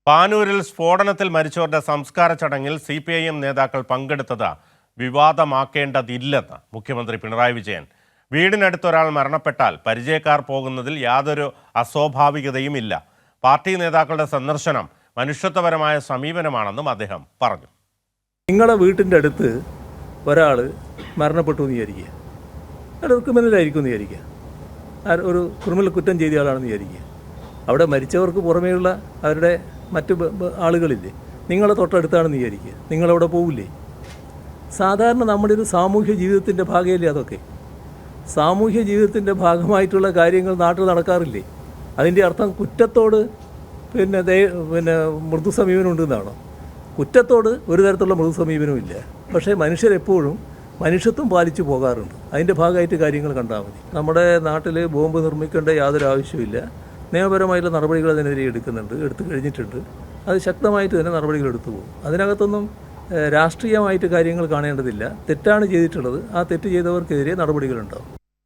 പാനൂരിൽ സ്ഫോടനത്തിൽ മരിച്ചവരുടെ സംസ്കാര ചടങ്ങിൽ CPIM നേതാക്കൾ പങ്കെടുത്തത് വിവാദമാക്കേണ്ടതില്ലെന്ന് മുഖ്യമന്ത്രി പിണറായി വിജയൻ. വീടിനടുത്ത് ഒരാൾ മരണപ്പെട്ടാൽ പരിചയക്കാർ പോകുന്നതിൽ യാതൊരു അസ്വാഭാവികതയുമില്ല. പാർട്ടി നേതാക്കളുടെ സന്ദർശനം മനുഷ്യത്വപരമായ സമീപനമാണെന്നും അദ്ദേഹം പറഞ്ഞു. നിങ്ങളുടെ വീട്ടിൻ്റെ അടുത്ത് ഒരാൾ മരണപ്പെട്ടു എന്ന് വിചാരിക്കുക, അയാൾ ക്രിമിനലായിരിക്കും എന്ന് വിചാരിക്കുക, ഒരു ക്രിമിനൽ കുറ്റം ചെയ്ത ആളാണെന്ന് വിചാരിക്കുക. അവിടെ മരിച്ചവർക്ക് പുറമേയുള്ള അവരുടെ മറ്റ് ആളുകളില്ലേ, നിങ്ങളെ തൊട്ടടുത്താണെന്ന് വിചാരിക്കുക, നിങ്ങളവിടെ പോവില്ലേ? സാധാരണ നമ്മുടെ ഒരു സാമൂഹ്യ ജീവിതത്തിൻ്റെ ഭാഗമല്ലേ അതൊക്കെ? സാമൂഹ്യ ജീവിതത്തിൻ്റെ ഭാഗമായിട്ടുള്ള കാര്യങ്ങൾ നാട്ടിൽ നടക്കാറില്ലേ? അതിൻ്റെ അർത്ഥം കുറ്റത്തോട് പിന്നെ മൃദു സമീപനം ഉണ്ടെന്നാണോ? കുറ്റത്തോട് ഒരു തരത്തിലുള്ള മൃദു സമീപനവും ഇല്ല. പക്ഷേ മനുഷ്യരെപ്പോഴും മനുഷ്യത്വം പാലിച്ചു പോകാറുണ്ട്. അതിൻ്റെ ഭാഗമായിട്ട് കാര്യങ്ങൾ കണ്ടാൽ മതി. നമ്മുടെ നാട്ടിൽ ബോംബ് നിർമ്മിക്കേണ്ട യാതൊരു ആവശ്യമില്ല. നിയമപരമായിട്ടുള്ള നടപടികൾ അതിനെതിരെ എടുത്തു കഴിഞ്ഞിട്ടുണ്ട്. അത് ശക്തമായിട്ട് തന്നെ നടപടികൾ എടുത്തു പോകും. അതിനകത്തൊന്നും രാഷ്ട്രീയമായിട്ട് കാര്യങ്ങൾ കാണേണ്ടതില്ല. തെറ്റാണ് ചെയ്തിട്ടുള്ളത്, ആ തെറ്റ് ചെയ്തവർക്കെതിരെ നടപടികളുണ്ടാവും.